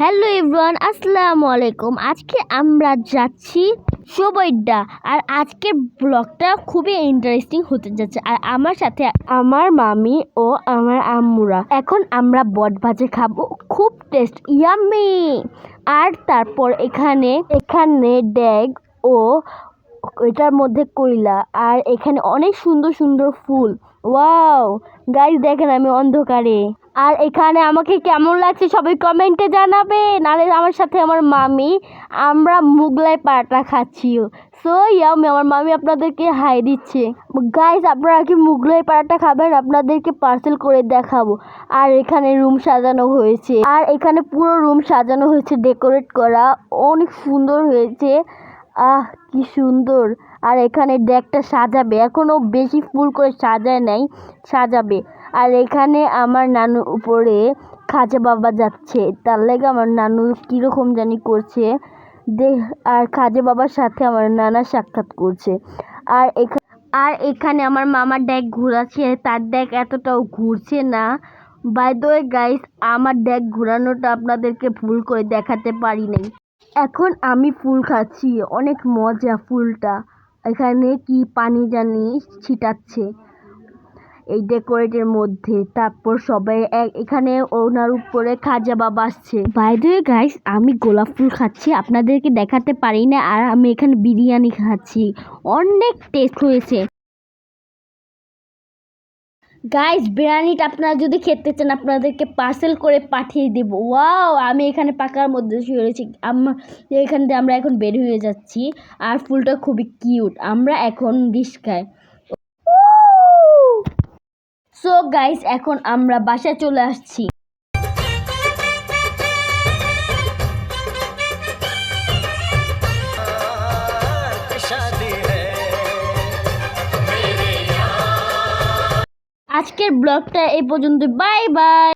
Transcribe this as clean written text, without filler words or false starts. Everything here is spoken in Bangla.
হ্যালো এভরিওয়ান, আসসালামু আলাইকুম। আজকে আমরা যাচ্ছি সবইডা। আর আজকের ব্লগটা খুবই ইন্টারেস্টিং হতে যাচ্ছে। আর আমার সাথে আমার মামি ও আমার আম্মুরা। এখন আমরা বট ভাজি খাবো, খুব টেস্ট, ইয়াম্মি। আর তারপর এখানে ড্যাগ ও এটার মধ্যে কয়লা, আর এখানে অনেক সুন্দর সুন্দর ফুল। ওয়াও গাইস, দেখেন আমি অন্ধকারে। আর এখানে আমাকে কেমন লাগছে সবাই কমেন্টে জানাবে। নাহলে আমার সাথে আমার মামি, আমরা মুগলাই পারাটা খাচ্ছি। সো ইয়ামি, আমার মামি আপনাদেরকে হাই দিচ্ছে। গাইস, আপনারা কি মুগলাই পারাটা খাবেন? আপনাদেরকে পার্সেল করে দেখাবো। আর এখানে রুম সাজানো হয়েছে, আর এখানে পুরো রুম সাজানো হয়েছে, ডেকোরেট করা অনেক সুন্দর হয়েছে। কি সুন্দর। আর এখানে ডেকটা সাজাবে, এখনো বেশি ফুল করে সাজায় নাই, সাজাবে। আর এখানে আমার নানু উপরে খাজা বাবা যাচ্ছে, তার লেগে আমার নানু কীরকম জানি করছে। আর খাজা বাবার সাথে আমার নানা সাক্ষাৎ করছে। আর এখানে আমার মামার ডেক ঘোরাচ্ছে, তার ডেক এতটাও ঘুরছে না। বাই দ্য ওয়ে গাইস, আমার ডেক ঘোরানোটা আপনাদেরকে ভুল করে দেখাতে পারি নাই। এখন আমি ফুল খাচ্ছি, অনেক মজা ফুলটা। এখানে কি পানি জানি ছিটাচ্ছে এই ডেকোরেটের মধ্যে। তারপর সবাই এখানে ওনার উপরে খাজা বাবা আসছে। বাই দ্য ওয়ে গাইস, আমি গোলাপ ফুল খাচ্ছি, আপনাদেরকে দেখাতে পারি না। আর আমি এখানে বিরিয়ানি খাচ্ছি, অনেক টেস্ট হয়েছে। গাইস, বিরিয়ানিটা আপনারা যদি খেতে চান, আপনাদেরকে পার্সেল করে পাঠিয়ে দেব। ওয়াও, আমি এখানে পাকার মধ্যে শুয়ে রয়েছি। এখান থেকে আমরা এখন বের হয়ে যাচ্ছি। আর ফুলটা খুবই কিউট। আমরা এখন রিস্কায়। সো গাইস, এখন আমরা বাসায় চলে আসছি। আজকের ব্লগটা এই পর্যন্ত। Bye bye.